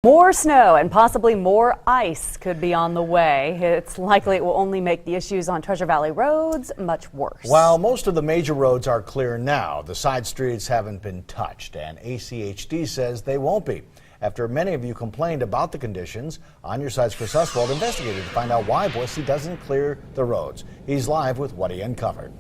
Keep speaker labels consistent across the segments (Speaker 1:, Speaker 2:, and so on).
Speaker 1: More snow and possibly more ice could be on the way. It's likely it will only make the issues on Treasure Valley roads much worse.
Speaker 2: While most of the major roads are clear now, the side streets haven't been touched, and ACHD says they won't be. After many of you complained about the conditions, On Your Side's Chris Oswalt investigated to find out why Boise doesn't clear the roads. He's live with what he uncovered.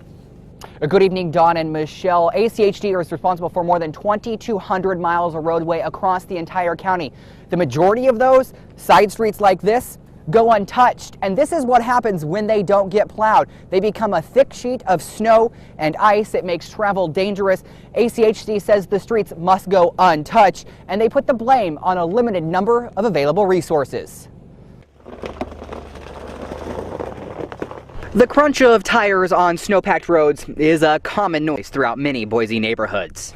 Speaker 3: Good evening, Dawn and Michelle. ACHD is responsible for more than 2,200 miles of roadway across the entire county. The majority of those, side streets like this, go untouched. And this is what happens when they don't get plowed. They become a thick sheet of snow and ice. It makes travel dangerous. ACHD says the streets must go untouched, and they put the blame on a limited number of available resources. The crunch of tires on snow-packed roads is a common noise throughout many Boise neighborhoods.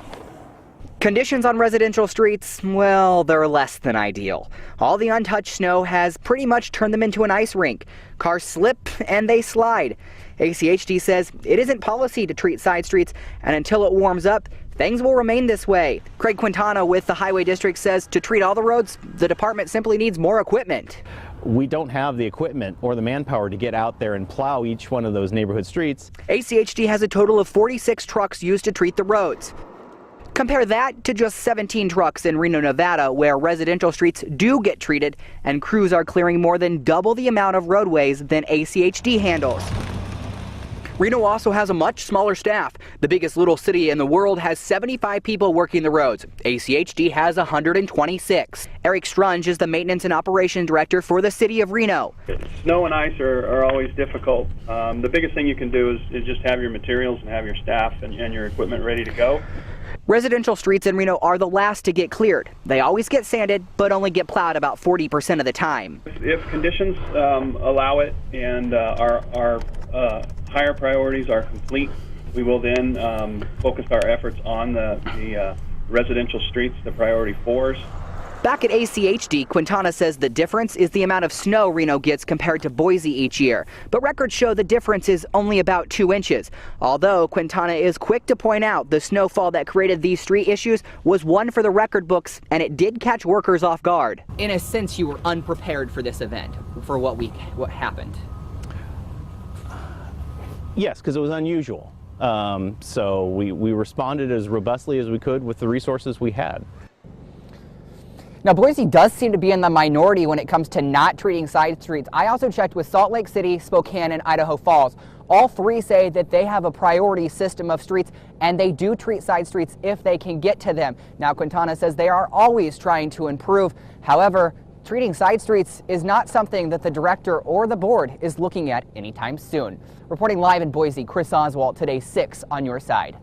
Speaker 3: Conditions on residential streets, well, they're less than ideal. All the untouched snow has pretty much turned them into an ice rink. Cars slip and they slide. ACHD says it isn't policy to treat side streets, and until it warms up, things will remain this way. Craig Quintana with the Highway District says to treat all the roads, the department simply needs more equipment.
Speaker 4: We don't have the equipment or the manpower to get out there and plow each one of those neighborhood streets.
Speaker 3: ACHD has a total of 46 trucks used to treat the roads. Compare that to just 17 trucks in Reno, Nevada, where residential streets do get treated, and crews are clearing more than double the amount of roadways than ACHD handles. Reno also has a much smaller staff. The biggest little city in the world has 75 people working the roads. ACHD has 126. Eric Strunge is the Maintenance and Operations Director for the city of Reno.
Speaker 5: Snow and ice are always difficult. The biggest thing you can do is just have your materials and have your staff and your equipment ready to go.
Speaker 3: Residential streets in Reno are the last to get cleared. They always get sanded, but only get plowed about 40% of the time.
Speaker 5: If conditions allow it and our higher priorities are complete, we will then focus our efforts on the residential streets, the priority 4s.
Speaker 3: Back at ACHD, Quintana says the difference is the amount of snow Reno gets compared to Boise each year. But records show the difference is only about 2 inches. Although Quintana is quick to point out the snowfall that created these street issues was one for the record books, and it did catch workers off guard. In a sense, you were unprepared for this event, for what happened.
Speaker 4: Yes, because it was unusual. So we responded as robustly as we could with the resources we had.
Speaker 3: Now, Boise does seem to be in the minority when it comes to not treating side streets. I also checked with Salt Lake City, Spokane, and Idaho Falls. All three say that they have a priority system of streets, and they do treat side streets if they can get to them. Now, Quintana says they are always trying to improve. However, treating side streets is not something that the director or the board is looking at anytime soon. Reporting live in Boise, Chris Oswalt, Today 6 on Your Side.